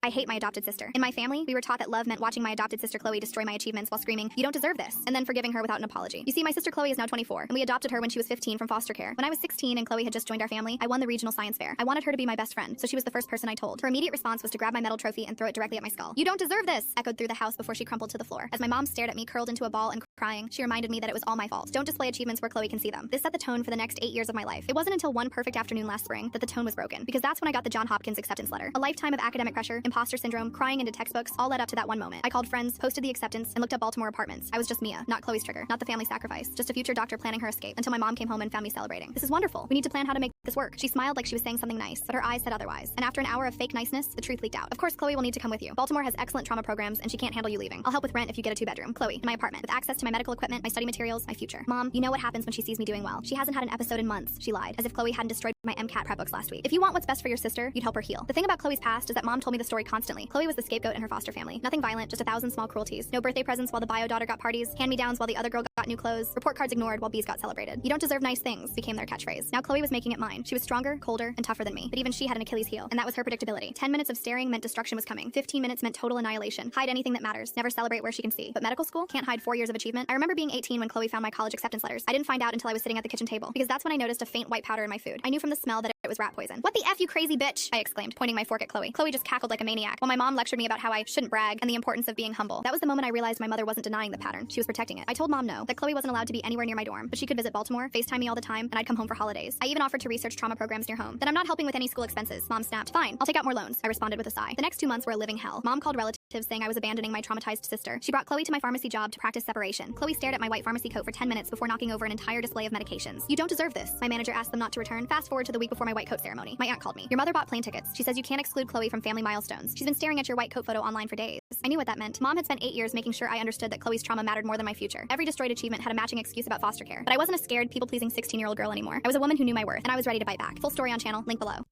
I hate my adopted sister. In my family, we were taught that love meant watching my adopted sister Chloe destroy my achievements while screaming, "You don't deserve this," and then forgiving her without an apology. You see, my sister Chloe is now 24, and we adopted her when she was 15 from foster care. When I was 16 and Chloe had just joined our family, I won the regional science fair. I wanted her to be my best friend, so she was the first person I told. Her immediate response was to grab my medal trophy and throw it directly at my skull. "You don't deserve this," echoed through the house before she crumpled to the floor. As my mom stared at me, curled into a ball and crying, she reminded me that it was all my fault. Don't display achievements where Chloe can see them. This set the tone for the next 8 years of my life. It wasn't until one perfect afternoon last spring that the tone was broken, because that's when I got the Johns Hopkins acceptance letter. A lifetime of academic pressure, imposter syndrome, crying into textbooks, all led up to that one moment. I called friends, posted the acceptance, and looked up Baltimore apartments. I was just Mia, not Chloe's trigger, not the family sacrifice, just a future doctor planning her escape, until my mom came home and found me celebrating. "This is wonderful. We need to plan how to make this work." She smiled like she was saying something nice, but her eyes said otherwise. And after an hour of fake niceness, the truth leaked out. "Of course, Chloe will need to come with you. Baltimore has excellent trauma programs, and she can't handle you leaving. I'll help with rent if you get a 2-bedroom. Chloe, in my apartment, with access to my medical equipment, my study materials, my future." "Mom, you know what happens when she sees me doing well. She hasn't had an episode in months," she lied, as if Chloe hadn't destroyed my MCAT prep books last week. "If you want what's best for your sister, you'd help her heal." The thing about Chloe's past is that Mom told me the story constantly. Chloe was the scapegoat in her foster family. Nothing violent, just 1,000 small cruelties. No birthday presents while the bio daughter got parties, hand-me-downs while the other girl got new clothes, report cards ignored while bees got celebrated. "You don't deserve nice things," became their catchphrase. Now Chloe was making it mine. She was stronger, colder, and tougher than me, but even she had an Achilles heel, and that was her predictability. 10 minutes of staring meant destruction was coming. 15 minutes meant total annihilation. Hide anything that matters. Never celebrate where she can see. But medical school can't hide 4 years of achievement. I remember being 18 when Chloe found my college acceptance letters. I didn't find out until I was sitting at the kitchen table, because that's when I noticed a faint white powder in my food. I knew from the smell that it was rat poison. "What the F, you crazy bitch?" I exclaimed, pointing my fork at Chloe. Chloe just cackled like a maniac, while my mom lectured me about how I shouldn't brag and the importance of being humble. That was the moment I realized my mother wasn't denying the pattern. She was protecting it. I told Mom no, that Chloe wasn't allowed to be anywhere near my dorm, but she could visit Baltimore, FaceTime me all the time, and I'd come home for holidays. I even offered to research trauma programs near home. "Then I'm not helping with any school expenses." Mom snapped. "Fine, I'll take out more loans," I responded with a sigh. The next 2 months were a living hell. Mom called relatives saying I was abandoning my traumatized sister. She brought Chloe to my pharmacy job to practice separation. Chloe stared at my white pharmacy coat for 10 minutes before knocking over an entire display of medications. "You don't deserve this." My manager asked them not to return. Fast forward to the week before my white coat ceremony. My aunt called me. "Your mother bought plane tickets. She says you can't exclude Chloe from family milestones. She's been staring at your white coat photo online for days." I knew what that meant. Mom had spent 8 years making sure I understood that Chloe's trauma mattered more than my future. Every destroyed achievement had a matching excuse about foster care. But I wasn't a scared, people-pleasing 16-year-old girl anymore. I was a woman who knew my worth, and I was ready to bite back. Full story on channel, link below.